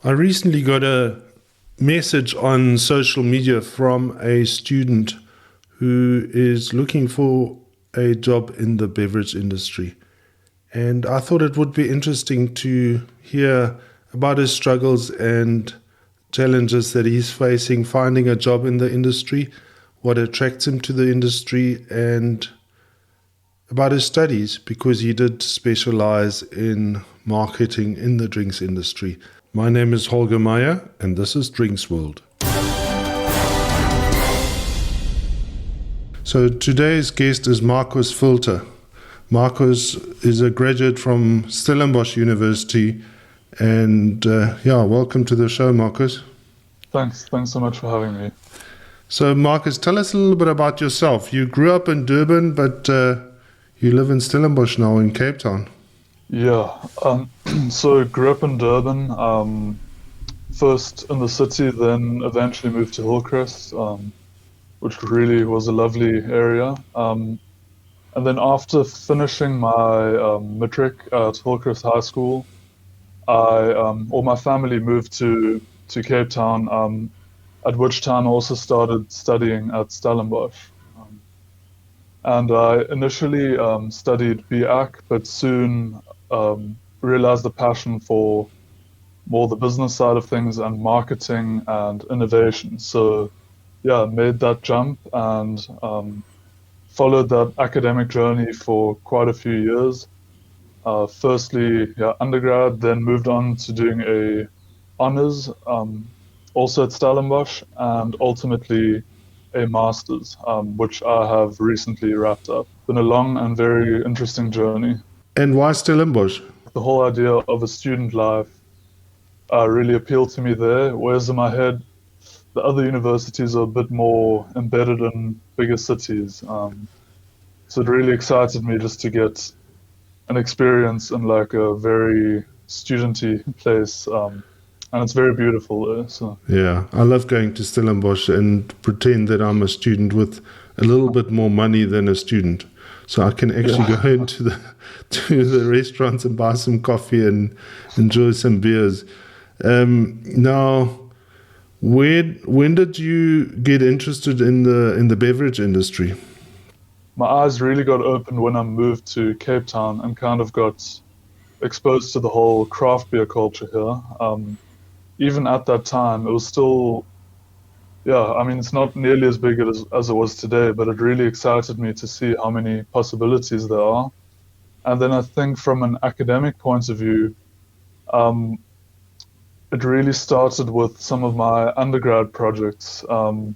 I recently got a message on social media from a student who is looking for a job in the beverage industry. And I thought it would be interesting to hear about his struggles and challenges that he's facing finding a job in the industry, what attracts him to the industry, and about his studies because he did specialize in marketing in the drinks industry. My name is Holger Meyer, and this is Drinks World. So today's guest is Markus Filter. Markus is a graduate from Stellenbosch University, and welcome to the show, Markus. Thanks so much for having me. So Markus, tell us a little bit about yourself. You grew up in Durban, but you live in Stellenbosch now in Cape Town. Yeah, so grew up in Durban, first in the city, then eventually moved to Hillcrest, which really was a lovely area. And then after finishing my matric at Hillcrest High School, my family moved to Cape Town, at which time I also started studying at Stellenbosch. And I initially studied BAc, but soon realized the passion for more the business side of things and marketing and innovation. So yeah, made that jump and followed that academic journey for quite a few years. Firstly, undergrad, then moved on to doing a honors, also at Stellenbosch, and ultimately a master's, which I have recently wrapped up. Been a long and very interesting journey. And why Stellenbosch? The whole idea of a student life really appealed to me there, whereas in my head, the other universities are a bit more embedded in bigger cities. So it really excited me just to get an experience in like a very studenty place. And it's very beautiful there. So. Yeah, I love going to Stellenbosch and pretend that I'm a student with a little bit more money than a student. So I can actually go into the restaurants and buy some coffee and enjoy some beers. Now, when did you get interested in the beverage industry? My eyes really got opened when I moved to Cape Town and kind of got exposed to the whole craft beer culture here. Even at that time, it was still, it's not nearly as big as it was today, but it really excited me to see how many possibilities there are. And then I think from an academic point of view, it really started with some of my undergrad projects. So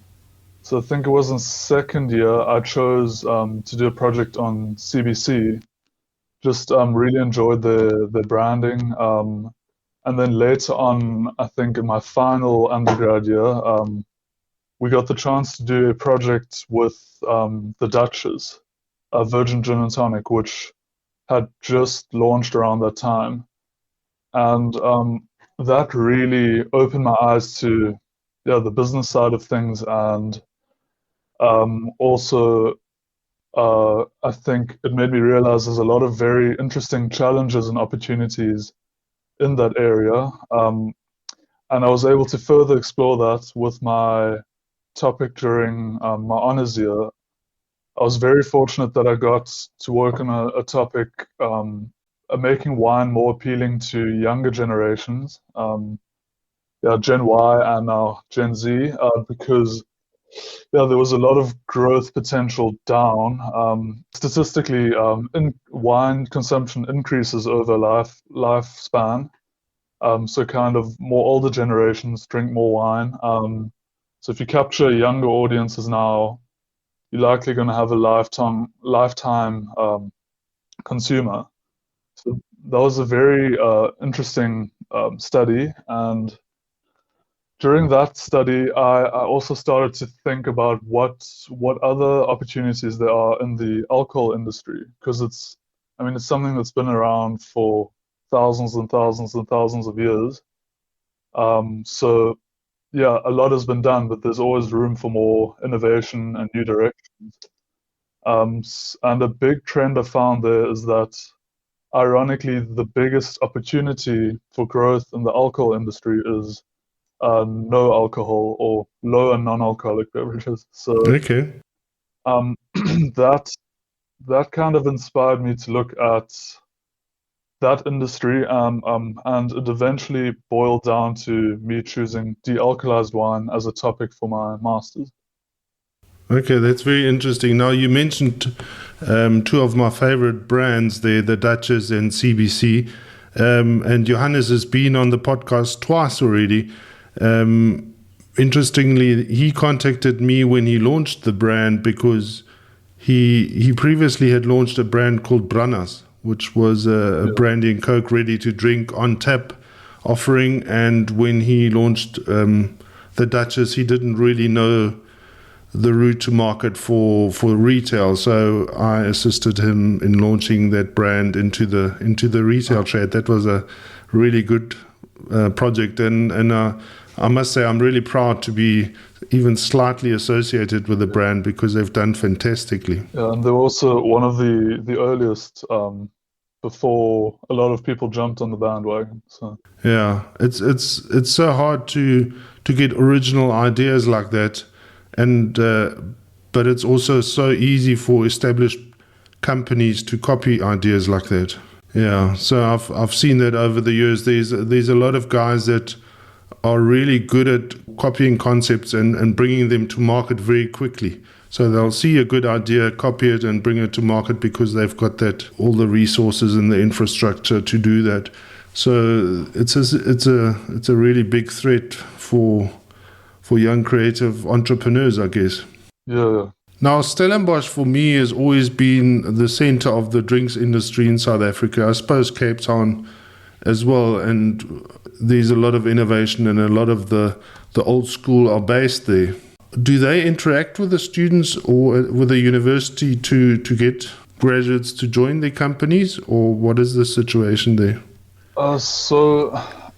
I think it was in second year, I chose to do a project on CBC. Just really enjoyed the branding. And then later on, I think in my final undergrad year, we got the chance to do a project with the Dutchess, Virgin Gin and Tonic, which had just launched around that time. And that really opened my eyes to the business side of things, and also I think it made me realize there's a lot of very interesting challenges and opportunities in that area, and I was able to further explore that with my topic during my honors year. I was very fortunate that I got to work on a topic making wine more appealing to younger generations, Gen Y and now Gen Z, because there was a lot of growth potential down. Statistically, wine consumption increases over lifespan. So kind of more older generations drink more wine. So if you capture younger audiences now, you're likely going to have a lifetime consumer. So that was a very interesting study. And during that study, I also started to think about what other opportunities there are in the alcohol industry, because it's something that's been around for thousands and thousands and thousands of years. So a lot has been done, but there's always room for more innovation and new directions. And a big trend I found there is that ironically, the biggest opportunity for growth in the alcohol industry is no alcohol or low and non-alcoholic beverages. So Okay. um, that kind of inspired me to look at that industry, and it eventually boiled down to me choosing de-alcoholized wine as a topic for my master's. Okay, that's very interesting. Now, you mentioned two of my favorite brands there, the Duchess and CBC. And Johannes has been on the podcast twice already. Interestingly, he contacted me when he launched the brand because he previously had launched a brand called Brannas, which was a brandy and Coke ready to drink on tap offering. And when he launched the Duchess, he didn't really know the route to market for retail. So I assisted him in launching that brand into the retail trade. That was a really good project, and I must say I'm really proud to be even slightly associated with the brand because they've done fantastically. Yeah, and they were also one of the earliest before a lot of people jumped on the bandwagon. So yeah, it's so hard to get original ideas like that, and but it's also so easy for established companies to copy ideas like that. Yeah, so I've seen that over the years. There's a lot of guys that are really good at copying concepts and bringing them to market very quickly. So they'll see a good idea, copy it, and bring it to market because they've got all the resources and the infrastructure to do that. So it's a really big threat for young creative entrepreneurs, I guess. yeah. Now, Stellenbosch for me has always been the center of the drinks industry in South Africa. I suppose Cape Town as well, and there's a lot of innovation and a lot of the old school are based there. Do they interact with the students or with the university to get graduates to join their companies, or what is the situation there? So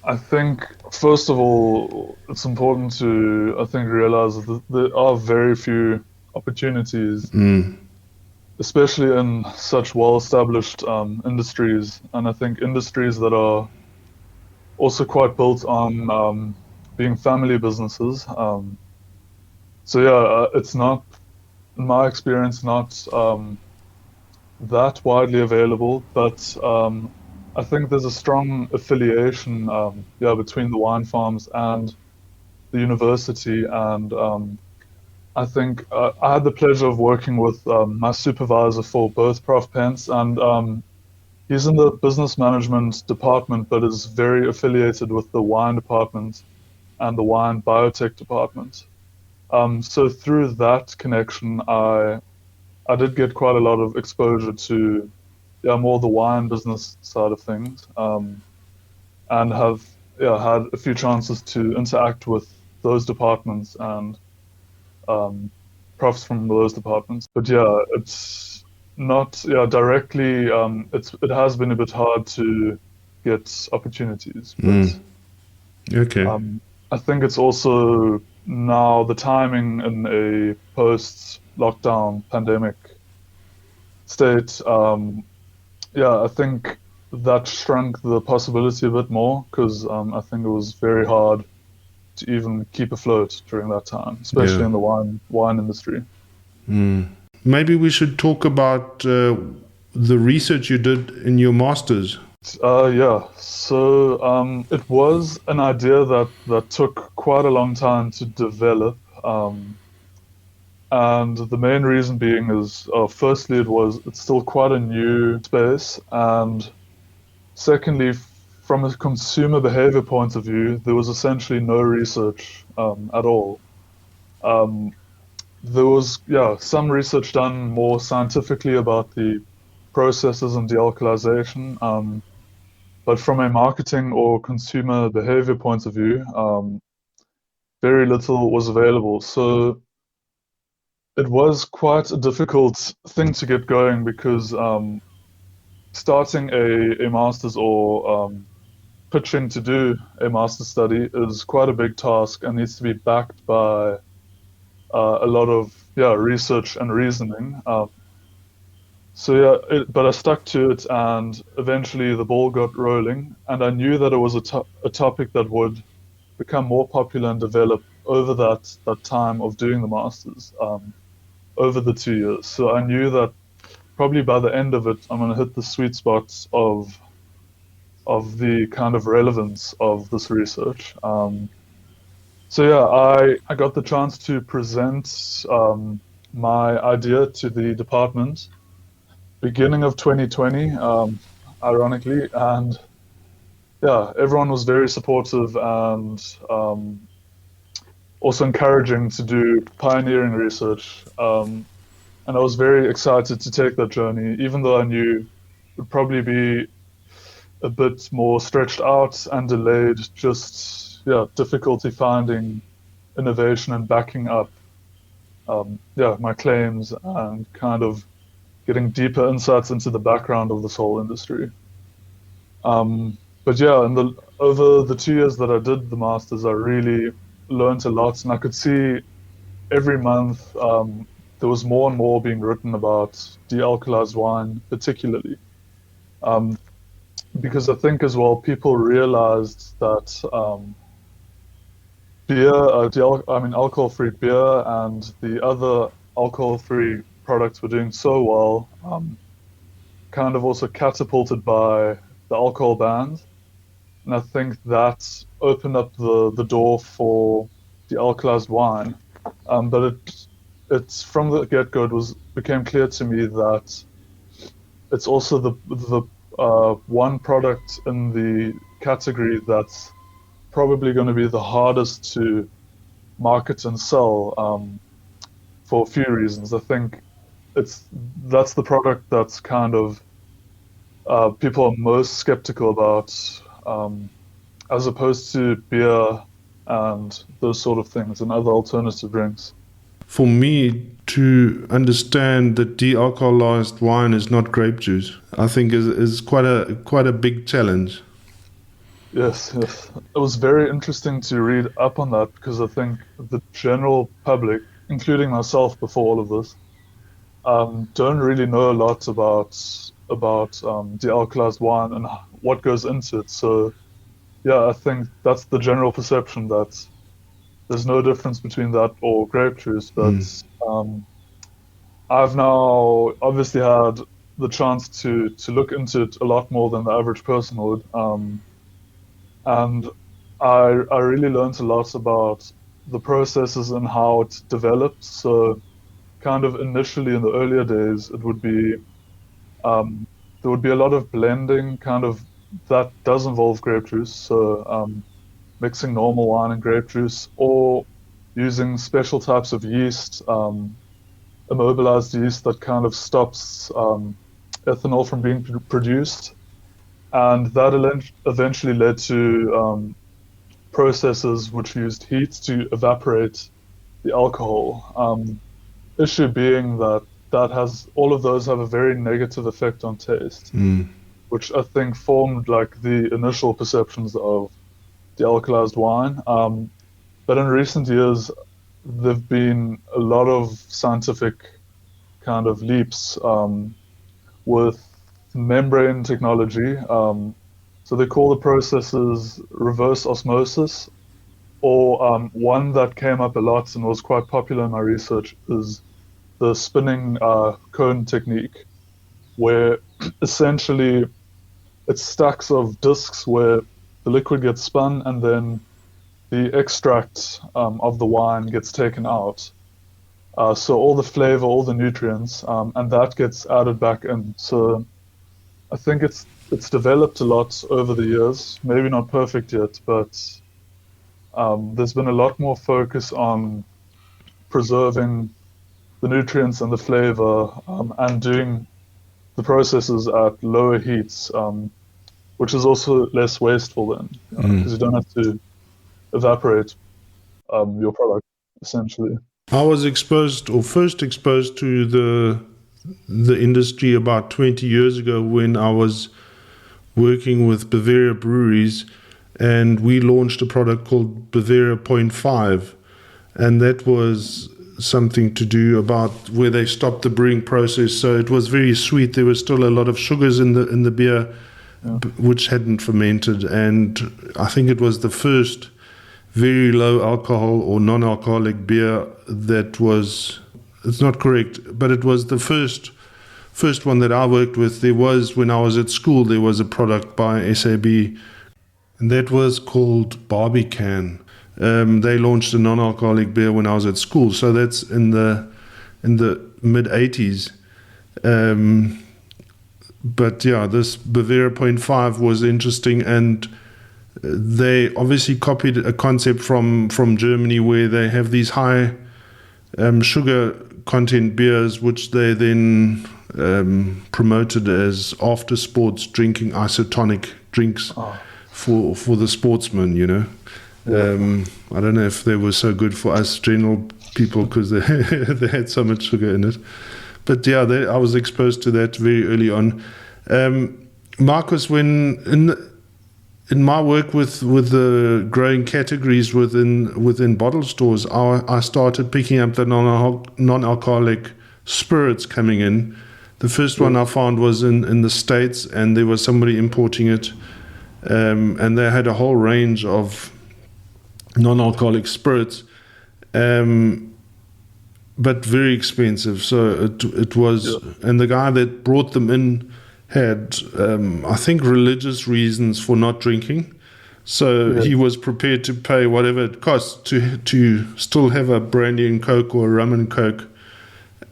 I think first of all, it's important to realize that there are very few opportunities, especially in such well-established industries, and I think industries that are also quite built on being family businesses. So yeah, it's not, in my experience, not that widely available, but I think there's a strong affiliation, between the wine farms and the university, and I think I had the pleasure of working with my supervisor for both Prof. Pence, and he's in the business management department, but is very affiliated with the wine department and the wine biotech department. So through that connection, I did get quite a lot of exposure to more the wine business side of things, and have had a few chances to interact with those departments and profs from those departments. But yeah, it's not directly. It has been a bit hard to get opportunities. But, Okay. I think it's also now the timing in a post-lockdown pandemic state. I think that shrunk the possibility a bit more because I think it was very hard to even keep afloat during that time, especially in the wine industry. Maybe we should talk about the research you did in your master's. So it was an idea that took quite a long time to develop, and the main reason being is, firstly, it's still quite a new space, and secondly, from a consumer behavior point of view, there was essentially no research at all. There was some research done more scientifically about the processes and dealcoholization, but from a marketing or consumer behavior point of view, very little was available. So it was quite a difficult thing to get going because starting a master's or pitching to do a master's study is quite a big task and needs to be backed by a lot of research and reasoning. So yeah, but I stuck to it, and eventually the ball got rolling, and I knew that it was a topic that would become more popular and develop over that time of doing the masters, over the 2 years. So I knew that probably by the end of it, I'm going to hit the sweet spots of the kind of relevance of this research. So yeah, I got the chance to present my idea to the department beginning of 2020, ironically, and yeah, everyone was very supportive and also encouraging to do pioneering research. And I was very excited to take that journey, even though I knew it would probably be a bit more stretched out and delayed, just yeah, difficulty finding innovation and backing up yeah, my claims and kind of getting deeper insights into the background of this whole industry. But yeah, over the 2 years that I did the masters, I really learned a lot, and I could see every month there was more and more being written about de-alkalized wine, particularly. Um, because I think as well people realized that beer, I mean alcohol-free beer and the other alcohol-free products were doing so well, kind of also catapulted by the alcohol bans. And I think that opened up the door for the alkalized wine. But it's from the get-go, became clear to me that it's also the one product in the category that's probably going to be the hardest to market and sell for a few reasons. I think that's the product that's kind of people are most skeptical about, as opposed to beer and those sort of things and other alternative drinks. For me to understand that de-alcoholized wine is not grape juice, I think is quite a big challenge. Yes, yes. It was very interesting to read up on that because I think the general public, including myself before all of this, don't really know a lot about de-alkalized wine and what goes into it. So yeah, I think that's the general perception that there's no difference between that or grape juice. Mm. But I've now obviously had the chance to look into it a lot more than the average person would, and I really learned a lot about the processes and how it's developed. So kind of initially in the earlier days, it would be there would be a lot of blending, kind of that does involve grape juice. So mixing normal wine and grape juice, or using special types of yeast, immobilized yeast that kind of stops ethanol from being produced. And that eventually led to processes which used heat to evaporate the alcohol. Issue being that all of those have a very negative effect on taste, Mm. which I think formed like the initial perceptions of the alkalized wine. But in recent years, there've been a lot of scientific kind of leaps with membrane technology. So they call the processes reverse osmosis, or one that came up a lot and was quite popular in my research is the spinning cone technique, where essentially it's stacks of discs where the liquid gets spun and then the extract of the wine gets taken out. So all the flavor, all the nutrients, and that gets added back in. So I think it's developed a lot over the years. Maybe not perfect yet, but there's been a lot more focus on preserving the nutrients and the flavor, and doing the processes at lower heats, which is also less wasteful then, because you don't have to evaporate your product essentially. I was exposed or first exposed to the industry about 20 years ago when I was working with Bavaria breweries, and we launched a product called Bavaria Point 5, and that was something to do about where they stopped the brewing process. So it was very sweet. There was still a lot of sugars in the beer, which hadn't fermented. And I think it was the first very low alcohol or non-alcoholic beer that was, it's not correct, but it was the first one that I worked with. There was, when I was at school, there was a product by SAB, and that was called Barbican. They launched a non-alcoholic beer when I was at school, so that's in the mid 80s. But yeah, this Bavaria 0.5 was interesting, and they obviously copied a concept from Germany where they have these high sugar content beers, which they then promoted as after sports drinking isotonic drinks for the sportsmen, you know. I don't know if they were so good for us general people because they had so much sugar in it. But yeah, I was exposed to that very early on. Markus, when in my work with the growing categories within bottle stores, I started picking up the non-alcoholic spirits coming in. The first one I found was in the States, and there was somebody importing it, and they had a whole range of non-alcoholic spirits, but very expensive. So it was, and the guy that brought them in had, I think, religious reasons for not drinking. So he was prepared to pay whatever it costs to still have a brandy and coke or a rum and coke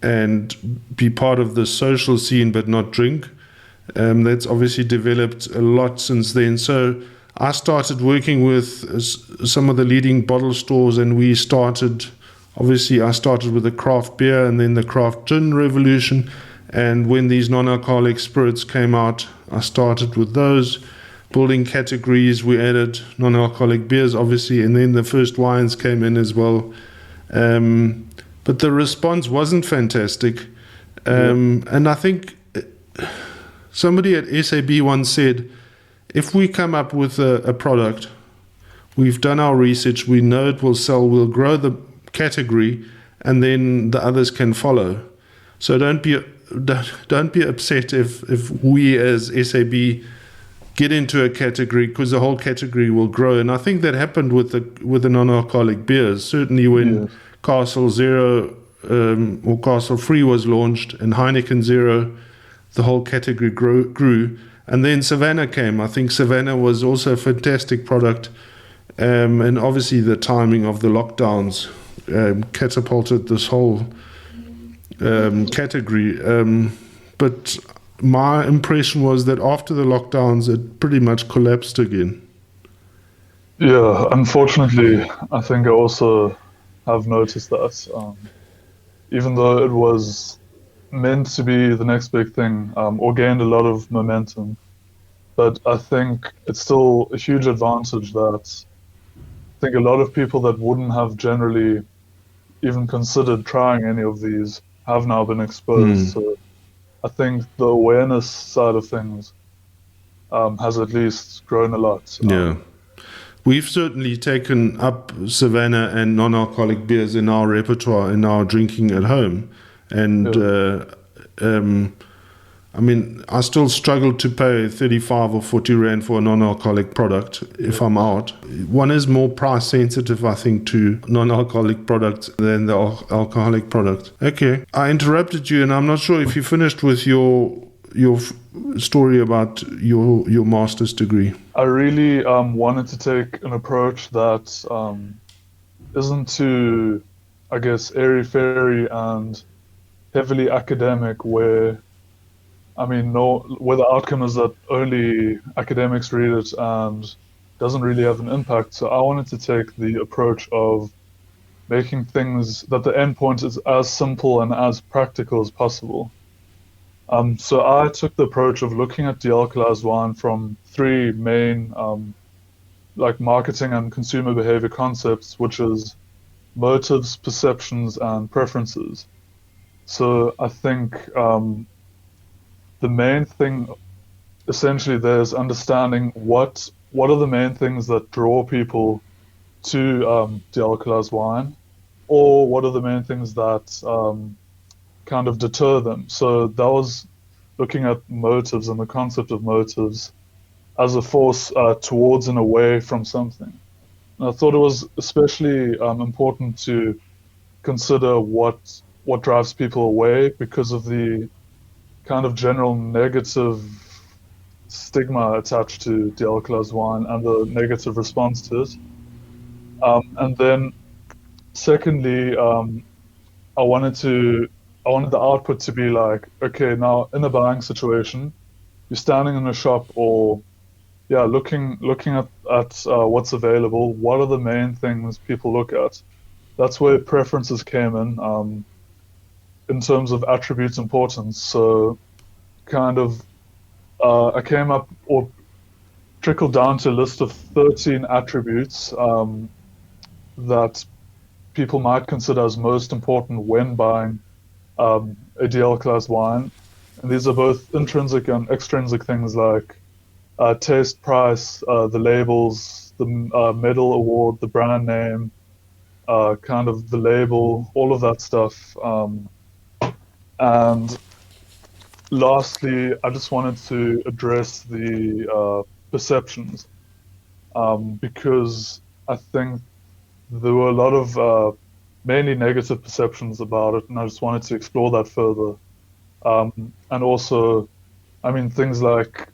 and be part of the social scene but not drink. That's obviously developed a lot since then. So I started working with some of the leading bottle stores, and I started with the craft beer and then the craft gin revolution. And when these non-alcoholic spirits came out, I started with those, building categories. We added non-alcoholic beers, obviously, and then the first wines came in as well. But the response wasn't fantastic. And I think somebody at SAB once said, if we come up with a product, we've done our research, we know it will sell, we'll grow the category, and then the others can follow. So don't be upset if we as SAB get into a category, because the whole category will grow. And I think that happened with the non-alcoholic beers. Certainly when Castle Zero or Castle Free was launched and Heineken Zero, the whole category grew. And then Savannah came. I think Savannah was also a fantastic product. And obviously the timing of the lockdowns catapulted this whole category. But my impression was that after the lockdowns, it pretty much collapsed again. Yeah, unfortunately, I think I also have noticed that. Even though it was meant to be the next big thing, or gained a lot of momentum, but I think it's still a huge advantage that I think a lot of people that wouldn't have generally even considered trying any of these have now been exposed. So I think the awareness side of things has at least grown a lot. Yeah. We've certainly taken up Savannah and non-alcoholic beers in our repertoire, in our drinking at home. And I mean, I still struggle to pay 35 or 40 Rand for a non-alcoholic product if I'm out. One is more price sensitive, I think, to non-alcoholic products than the alcoholic product. Okay, I interrupted you, and I'm not sure if you finished with your story about your master's degree. I really wanted to take an approach that isn't too, I guess, airy-fairy and heavily academic, where the outcome is that only academics read it and doesn't really have an impact. So I wanted to take the approach of making things that the endpoint is as simple and as practical as possible. So I took the approach of looking at dealcoholized wine from three main marketing and consumer behavior concepts, which is motives, perceptions, and preferences. So I think the main thing essentially there is understanding what are the main things that draw people to dealcoholized wine, or what are the main things that kind of deter them. So that was looking at motives and the concept of motives as a force towards and away from something. And I thought it was especially important to consider what drives people away because of the kind of general negative stigma attached to de-alcoholized wine and the negative response to it. And then secondly, I wanted the output to be like, okay, now in a buying situation, you're standing in a shop or yeah, looking at what's available. What are the main things people look at? That's where preferences came in terms of attributes importance. So kind of I came up or trickled down to a list of 13 attributes that people might consider as most important when buying a de-alcoholized wine. And these are both intrinsic and extrinsic things like taste, price, the labels, the medal award, the brand name, kind of the label, all of that stuff. And lastly, I just wanted to address the perceptions because I think there were a lot of mainly negative perceptions about it, and I just wanted to explore that further. And also, I mean, things like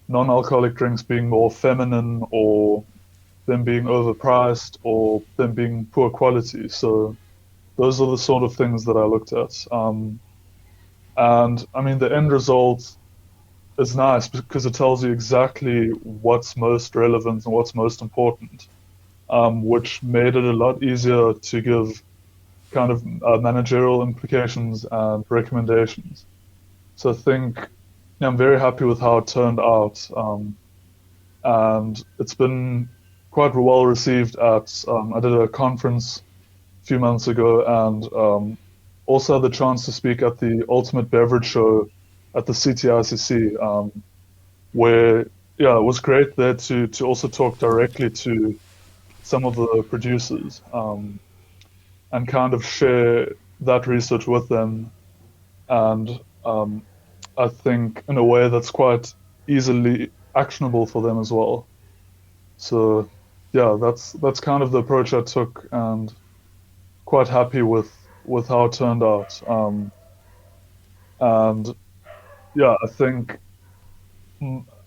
non-alcoholic drinks being more feminine or them being overpriced or them being poor quality. So those are the sort of things that I looked at. And I mean, the end result is nice because it tells you exactly what's most relevant and what's most important, which made it a lot easier to give kind of managerial implications and recommendations. So I think I'm very happy with how it turned out. And it's been quite well received at, I did a conference a few months ago and also had the chance to speak at the Ultimate Beverage Show at the CTICC, where, yeah, it was great there to also talk directly to some of the producers and kind of share that research with them. And I think in a way that's quite easily actionable for them as well. So yeah, that's kind of the approach I took, and quite happy with how it turned out. And yeah, I think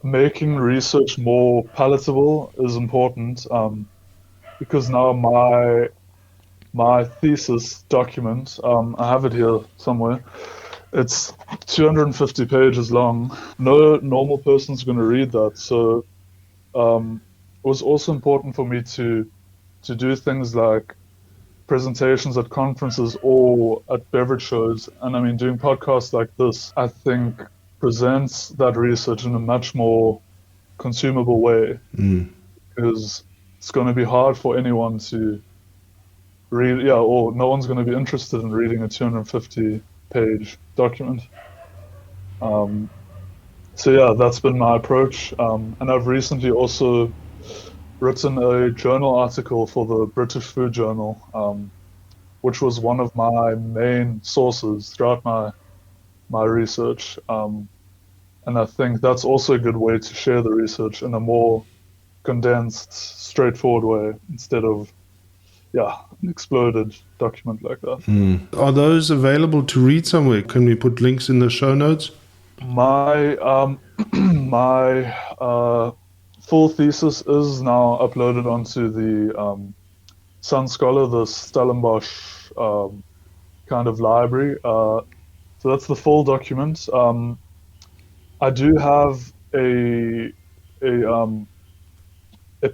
making research more palatable is important because now my thesis document, I have it here somewhere. It's 250 pages long. No normal person's going to read that. So it was also important for me to do things like presentations at conferences or at beverage shows. And I mean, doing podcasts like this, I think presents that research in a much more consumable way because it's going to be hard for anyone to read, yeah, or no one's going to be interested in reading a 250-page document. So yeah, that's been my approach. And I've recently also written a journal article for the British Food Journal, which was one of my main sources throughout my research. And I think that's also a good way to share the research in a more condensed, straightforward way instead of, yeah, an exploded document like that. Are those available to read somewhere? Can we put links in the show notes? My my full thesis is now uploaded onto the Sun Scholar, the Stellenbosch kind of library. So that's the full document. I do have a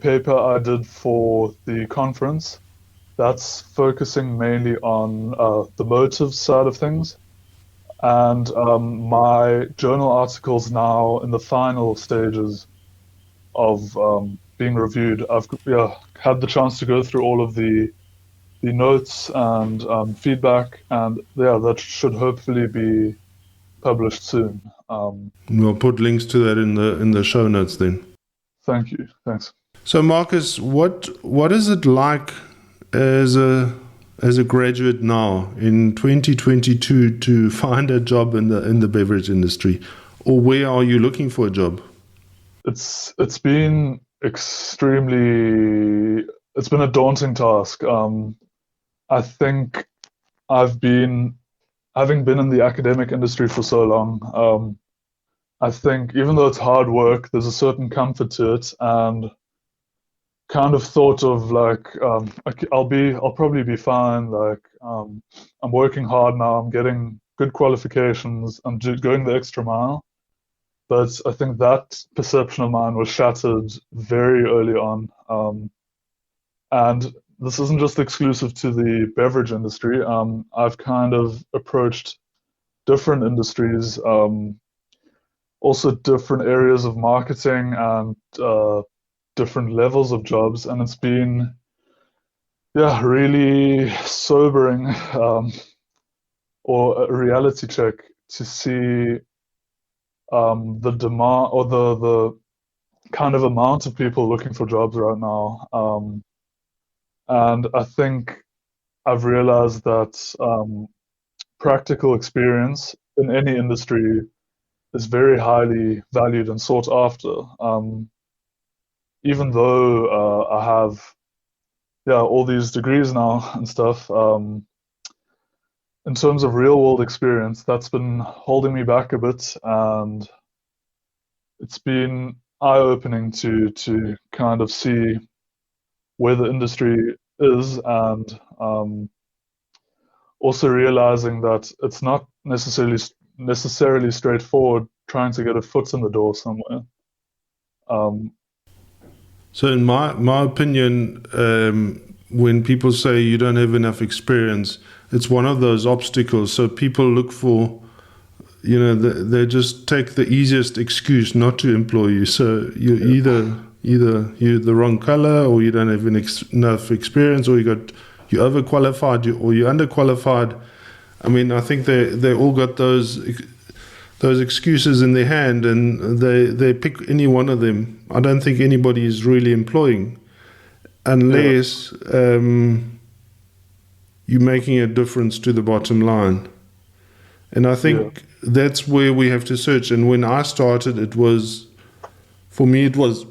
paper I did for the conference that's focusing mainly on the motive side of things. And my journal article's now in the final stages of being reviewed. I've had the chance to go through all of the notes and feedback, and yeah, that should hopefully be published soon. We'll put links to that in the show notes then. Thank you. Thanks. So Markus, what is it like as a as a graduate now in 2022 to find a job in the beverage industry, or where are you looking for a job? It's been it's been a daunting task. I think having been in the academic industry for so long, I think even though it's hard work, there's a certain comfort to it, and kind of thought of like, I'll probably be fine. Like, I'm working hard now. I'm getting good qualifications. I'm going the extra mile. But I think that perception of mine was shattered very early on. And this isn't just exclusive to the beverage industry. I've kind of approached different industries, also different areas of marketing and different levels of jobs, and it's been, yeah, really sobering, or a reality check to see the demand or the kind of amount of people looking for jobs right now. And I think I've realized that practical experience in any industry is very highly valued and sought after. Even though I have, yeah, all these degrees now and stuff, in terms of real world experience, that's been holding me back a bit, and it's been eye-opening to kind of see where the industry is, and also realizing that it's not necessarily straightforward trying to get a foot in the door somewhere. So in my opinion, when people say you don't have enough experience, it's one of those obstacles. So people look for, they just take the easiest excuse not to employ you. So you either you're the wrong color, or you don't have enough experience, or you're overqualified, or you're underqualified. I mean, I think they all got those excuses in their hand, and they pick any one of them. I don't think anybody is really employing unless you're making a difference to the bottom line. And I think that's where we have to search. And when I started, for me, it was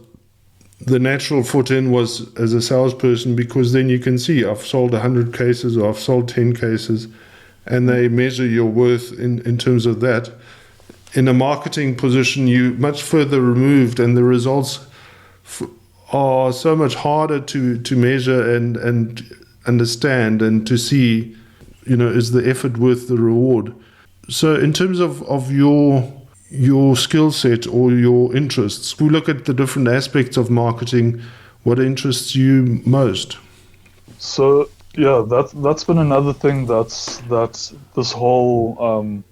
the natural foot in was as a salesperson, because then you can see I've sold 100 cases or I've sold 10 cases, and they measure your worth in terms of that. In a marketing position, you're much further removed, and the results are so much harder to measure and understand, and to see, is the effort worth the reward. So in terms of your skill set or your interests, we look at the different aspects of marketing. What interests you most? So yeah, that's been another thing that this whole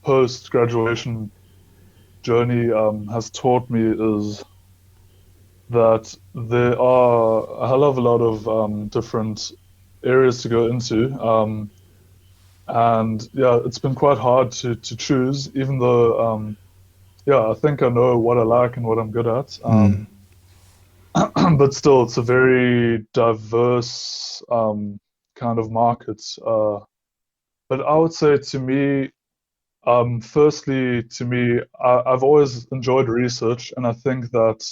post-graduation journey has taught me, is that there are a hell of a lot of different areas to go into, and yeah, it's been quite hard to choose, even though I think I know what I like and what I'm good at, but still it's a very diverse kind of market, but I would say to me, firstly, I've always enjoyed research, and I think that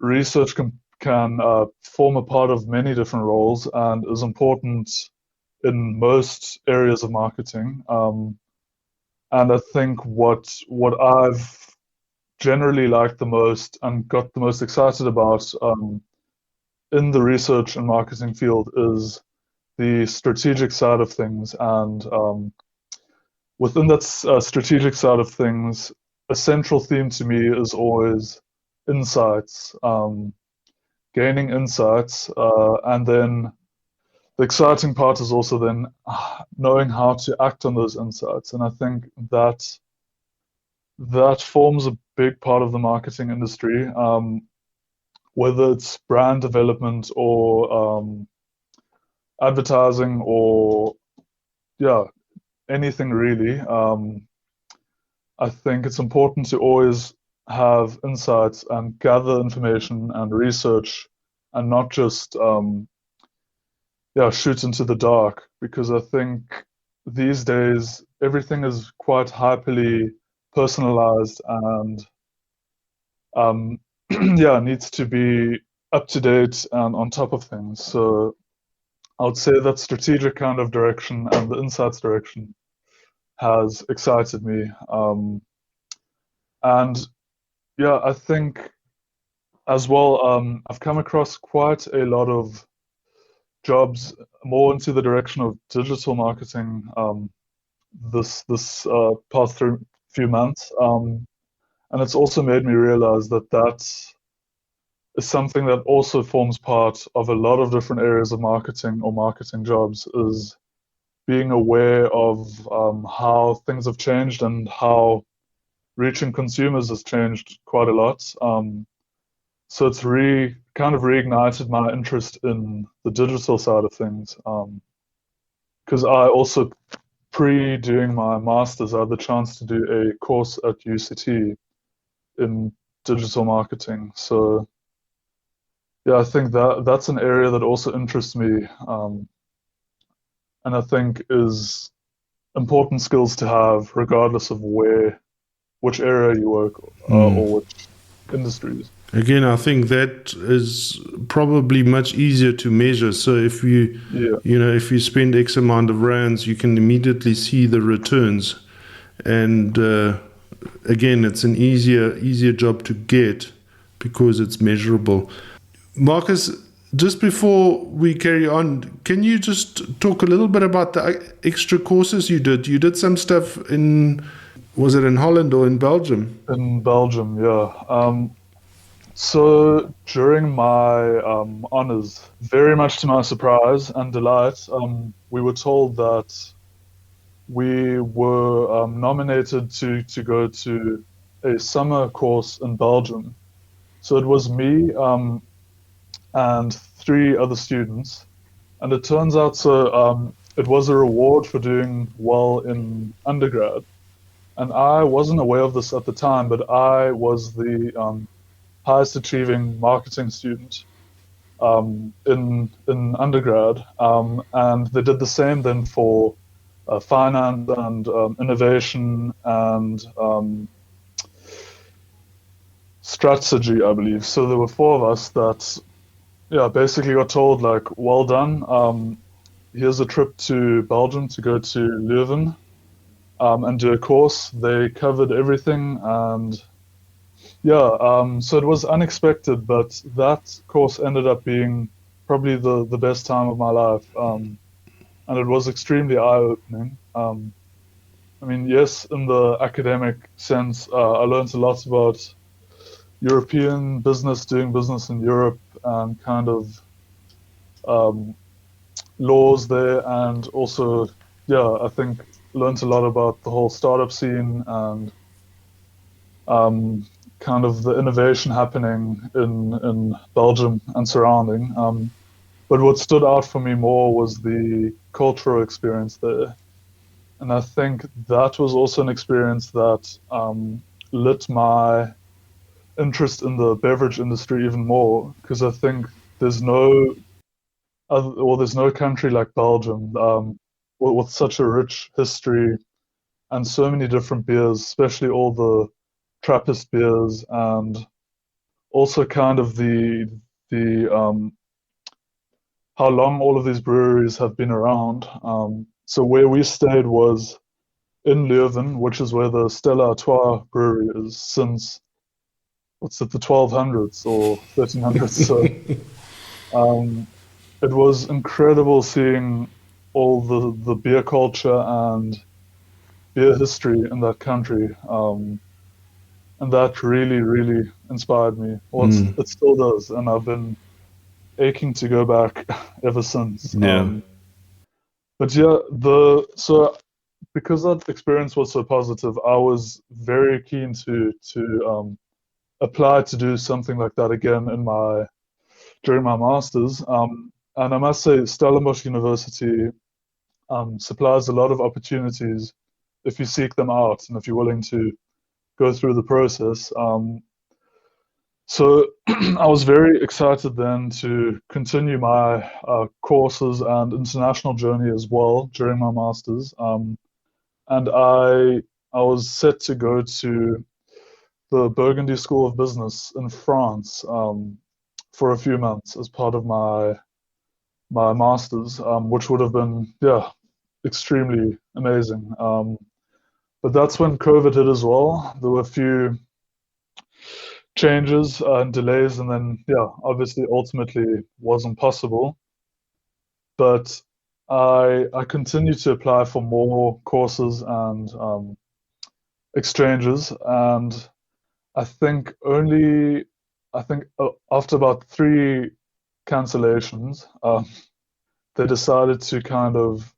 research can form a part of many different roles and is important in most areas of marketing. And I think what I've generally liked the most and got the most excited about in the research and marketing field is the strategic side of things, and within that strategic side of things, a central theme to me is always insights, gaining insights, and then the exciting part is also then knowing how to act on those insights. And I think that forms a big part of the marketing industry, whether it's brand development or advertising or anything really. I think it's important to always have insights and gather information and research, and not just shoot into the dark, because I think these days everything is quite hyperly personalized and needs to be up to date and on top of things. So I would say that strategic kind of direction and the insights direction has excited me. And yeah, I think as well, I've come across quite a lot of jobs more into the direction of digital marketing this past few months, and it's also made me realize that that is something that also forms part of a lot of different areas of marketing or marketing jobs, is being aware of how things have changed and how reaching consumers has changed quite a lot. So it's kind of reignited my interest in the digital side of things. Because I also, doing my master's, I had the chance to do a course at UCT in digital marketing. So yeah, I think that that's an area that also interests me, and I think is important skills to have regardless of which area you work or which industries. Again, I think that is probably much easier to measure. So if if you spend X amount of rands, you can immediately see the returns. And again, it's an easier job to get because it's measurable. Markus, just before we carry on, can you just talk a little bit about the extra courses you did? You did some stuff was it in Holland or in Belgium? In Belgium, yeah. So during my honors, very much to my surprise and delight, we were told that we were nominated to go to a summer course in Belgium. So it was me and 3 other students, and it turns out it was a reward for doing well in undergrad. And I wasn't aware of this at the time, but I was the highest achieving marketing student in undergrad, and they did the same then for finance and innovation and strategy, I believe. So there were 4 of us that basically got told, like, well done. Here's a trip to Belgium to go to Leuven and do a course. They covered everything, and so it was unexpected, but that course ended up being probably the best time of my life, and it was extremely eye-opening. I mean, yes, in the academic sense, I learned a lot about European business, doing business in Europe, and kind of laws there, and also, I think learned a lot about the whole startup scene and kind of the innovation happening in Belgium and surrounding. But what stood out for me more was the cultural experience there. And I think that was also an experience that lit my interest in the beverage industry even more, because I think there's no country like Belgium with such a rich history and so many different beers, especially all the Trappist beers, and also kind of the how long all of these breweries have been around. So where we stayed was in Leuven, which is where the Stella Artois brewery is since, the 1200s or 1300s. So it was incredible seeing all the beer culture and beer history in that country. And that really, really inspired me. Well, it still does, and I've been aching to go back ever since. But so because that experience was so positive, I was very keen to apply to do something like that again during my masters. And I must say, Stellenbosch University supplies a lot of opportunities if you seek them out and if you're willing to go through the process. So I was very excited then to continue my courses and international journey as well during my master's. And I was set to go to the Burgundy School of Business in France for a few months as part of my master's, which would have been extremely amazing. But that's when COVID hit as well. There were a few changes and delays, and then obviously ultimately wasn't possible. But I continued to apply for more courses and exchanges, and I think after about 3 cancellations, they decided to kind of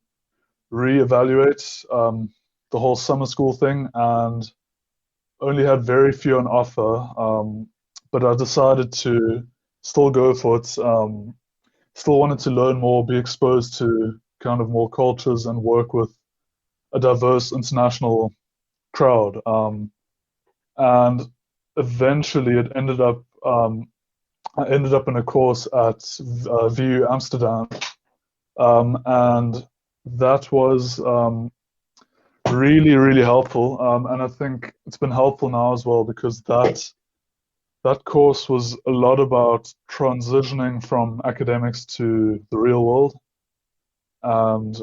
reevaluate the whole summer school thing, and only had very few on offer. But I decided to still go for it. Still wanted to learn more, be exposed to kind of more cultures, and work with a diverse international crowd. And eventually, it ended up. I ended up in a course at VU Amsterdam, and that was really, really helpful. And I think it's been helpful now as well, because that course was a lot about transitioning from academics to the real world. And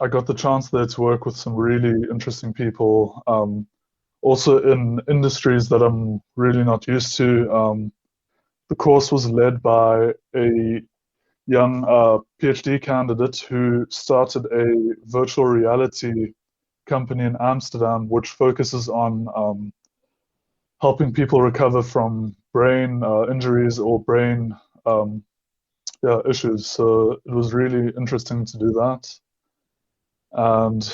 I got the chance there to work with some really interesting people, also in industries that I'm really not used to. The course was led by a young PhD candidate who started a virtual reality company in Amsterdam, which focuses on helping people recover from brain injuries or brain issues. So it was really interesting to do that. And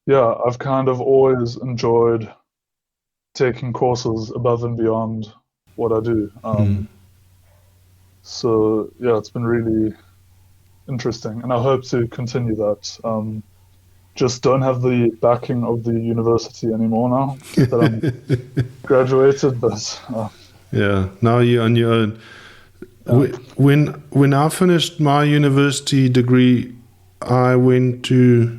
I've kind of always enjoyed taking courses above and beyond what I do. So it's been really interesting, and I hope to continue that. Just don't have the backing of the university anymore now that I'm graduated, but now you're on your own. When I finished my university degree, I went to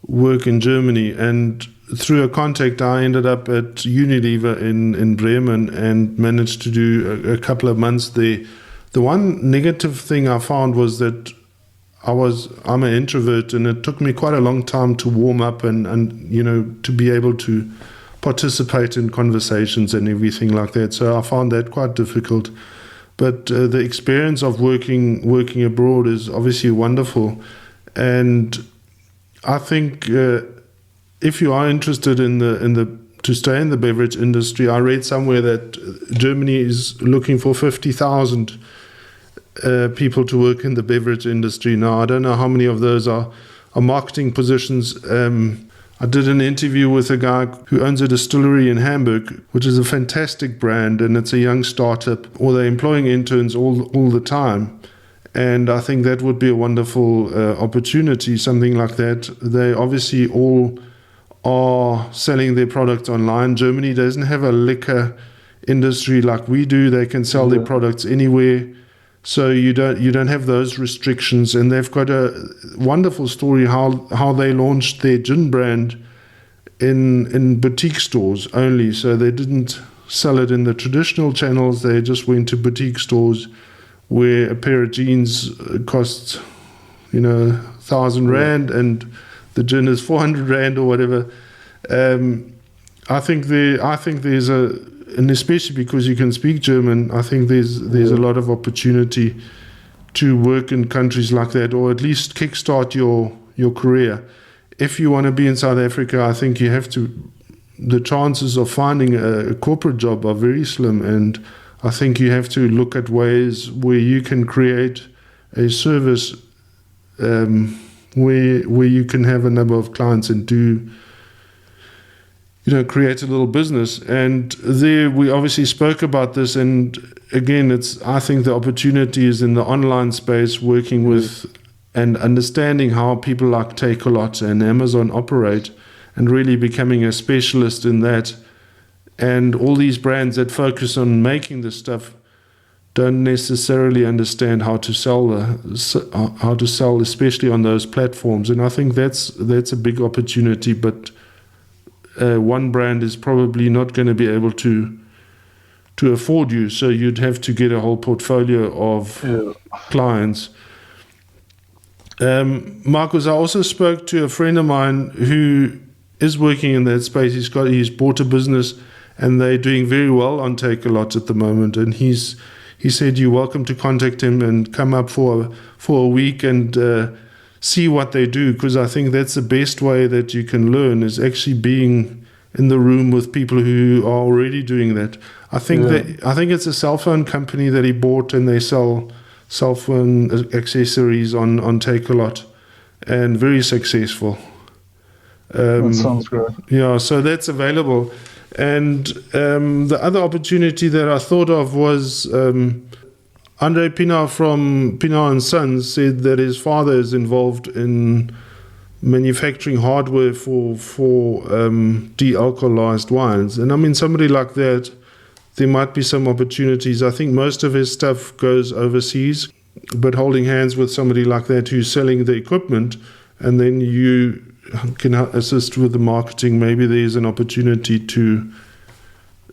work in Germany, and through a contact I ended up at Unilever in Bremen and managed to do a couple of months there. The one negative thing I found was that I'm an introvert, and it took me quite a long time to warm up and to be able to participate in conversations and everything like that. So I found that quite difficult. But the experience of working abroad is obviously wonderful, and I think if you are interested to stay in the beverage industry, I read somewhere that Germany is looking for 50,000 people to work in the beverage industry. Now, I don't know how many of those are marketing positions. I did an interview with a guy who owns a distillery in Hamburg, which is a fantastic brand, and it's a young startup, or they're employing interns all the time. And I think that would be a wonderful opportunity, something like that. They obviously all are selling their products online. Germany doesn't have a liquor industry like we do. They can sell their products anywhere. So you don't have those restrictions, and they've got a wonderful story how they launched their gin brand in boutique stores only. So they didn't sell it in the traditional channels. They just went to boutique stores where a pair of jeans costs 1,000 rand and the gin is 400 rand or whatever. I think there's and especially because you can speak German, I think there's a lot of opportunity to work in countries like that, or at least kickstart your career. If you want to be in South Africa, I think the chances of finding a corporate job are very slim, and I think you have to look at ways where you can create a service where you can have a number of clients and create a little business. And there we obviously spoke about this, and again, I think the opportunity is in the online space, working with and understanding how people like Takealot and Amazon operate, and really becoming a specialist in that, And all these brands that focus on making the stuff don't necessarily understand how to sell, especially on those platforms. And I think that's a big opportunity. But one brand is probably not going to be able to afford you, so you'd have to get a whole portfolio of clients. Markus, I also spoke to a friend of mine who is working in that space. He's bought a business, and they're doing very well on Take-A-Lot at the moment. And he said you're welcome to contact him and come up for a week and see what they do, because I think that's the best way that you can learn, is actually being in the room with people who are already doing that. I think it's a cell phone company that he bought, and they sell cell phone accessories on Take-A-Lot, and very successful. That sounds great. Yeah, so that's available. And the other opportunity that I thought of was Andre Pinault from Pinault & Sons said that his father is involved in manufacturing hardware for de-alcoholized wines. And I mean, somebody like that, there might be some opportunities. I think most of his stuff goes overseas, but holding hands with somebody like that who's selling the equipment, and then you can assist with the marketing, maybe there's an opportunity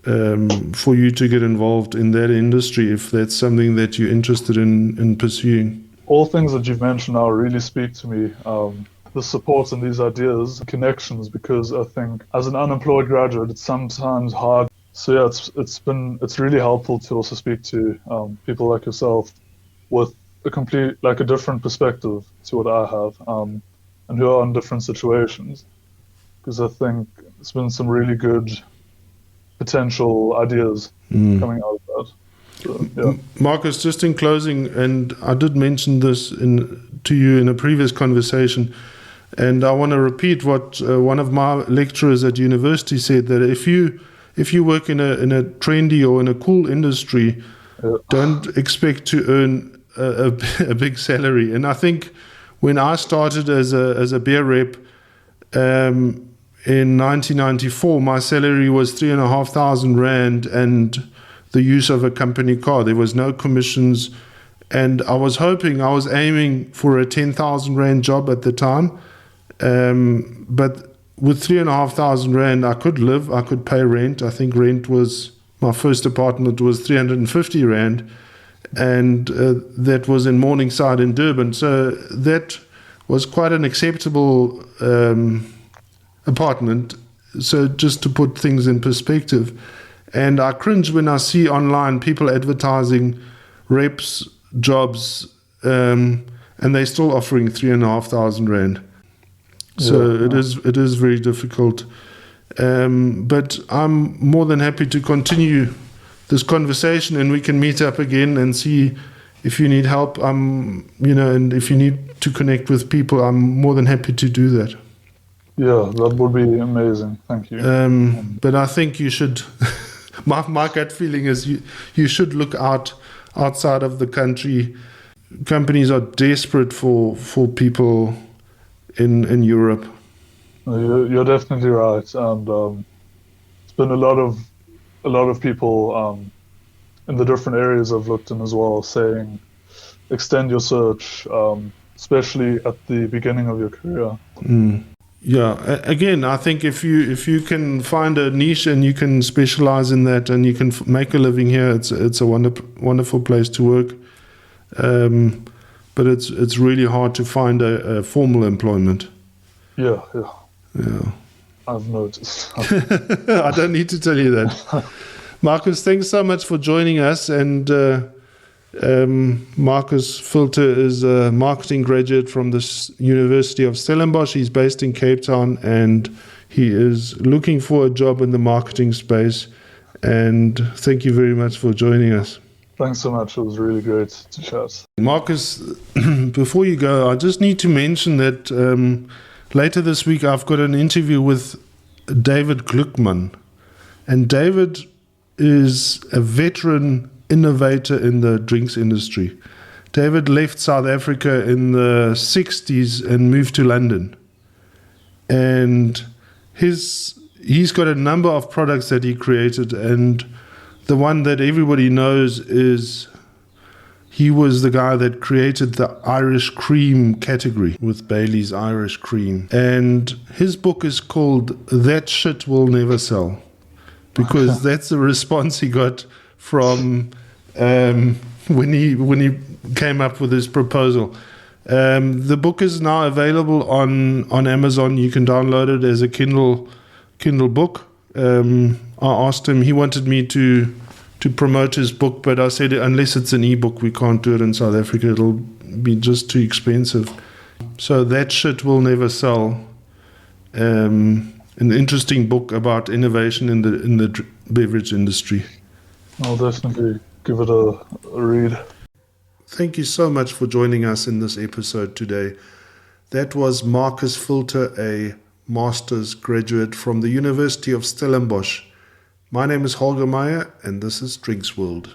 for you to get involved in that industry if that's something that you're interested in pursuing. All things that you've mentioned now really speak to me. The support and these ideas, connections, because I think as an unemployed graduate, it's sometimes hard. So yeah, it's really helpful to also speak to people like yourself with a different perspective to what I have, and who are in different situations. Because I think it's been some really good potential ideas coming out of that. So, yeah. Markus, just in closing, and I did mention this to you in a previous conversation, and I want to repeat what one of my lecturers at university said, that if you work in a trendy or in a cool industry, don't expect to earn a big salary. And I think when I started as a beer rep in 1994, my salary was 3,500 Rand and the use of a company car. There was no commissions, and I was aiming for a 10,000 Rand job at the time. But with 3,500 Rand, I could live, I could pay rent. I think my first apartment was 350 Rand, and that was in Morningside in Durban. So that was quite an acceptable apartment. So just to put things in perspective. And I cringe when I see online people advertising reps jobs, and they're still offering 3,500 Rand. So it is very difficult. But I'm more than happy to continue this conversation, and we can meet up again and see if you need help. And if you need to connect with people, I'm more than happy to do that. Yeah, that would be amazing. Thank you. But I think you should. My gut feeling is you should look outside of the country. Companies are desperate for people in Europe. You're definitely right, and it's been a lot of people in the different areas I've looked in as well, saying extend your search, especially at the beginning of your career. Yeah, again, I think if you can find a niche and you can specialize in that and you can make a living here, it's a wonderful place to work. But it's really hard to find a formal employment. Yeah. I've noticed. I don't need to tell you that. Markus, thanks so much for joining us. And Markus Filter is a marketing graduate from the University of Stellenbosch. He's based in Cape Town, and he is looking for a job in the marketing space. And thank you very much for joining us. Thanks so much. It was really great to chat. Markus, before you go, I just need to mention that later this week I've got an interview with David Gluckman. And David is a veteran innovator in the drinks industry. David left South Africa in the 60s and moved to London. And his he's got a number of products that he created, and the one that everybody knows is he was the guy that created the Irish cream category with Bailey's Irish Cream. And his book is called That Shit Will Never Sell, because that's the response he got from when he came up with his proposal. The book is now available on Amazon. You can download it as a Kindle book. I asked him, he wanted me to promote his book, but I said, unless it's an ebook, we can't do it in South Africa. It'll be just too expensive. So That Shit Will Never Sell. An interesting book about innovation in the beverage industry. I'll definitely give it a read. Thank you so much for joining us in this episode today. That was Markus Filter, a master's graduate from the University of Stellenbosch. My name is Holger Meyer, and this is Drinks World.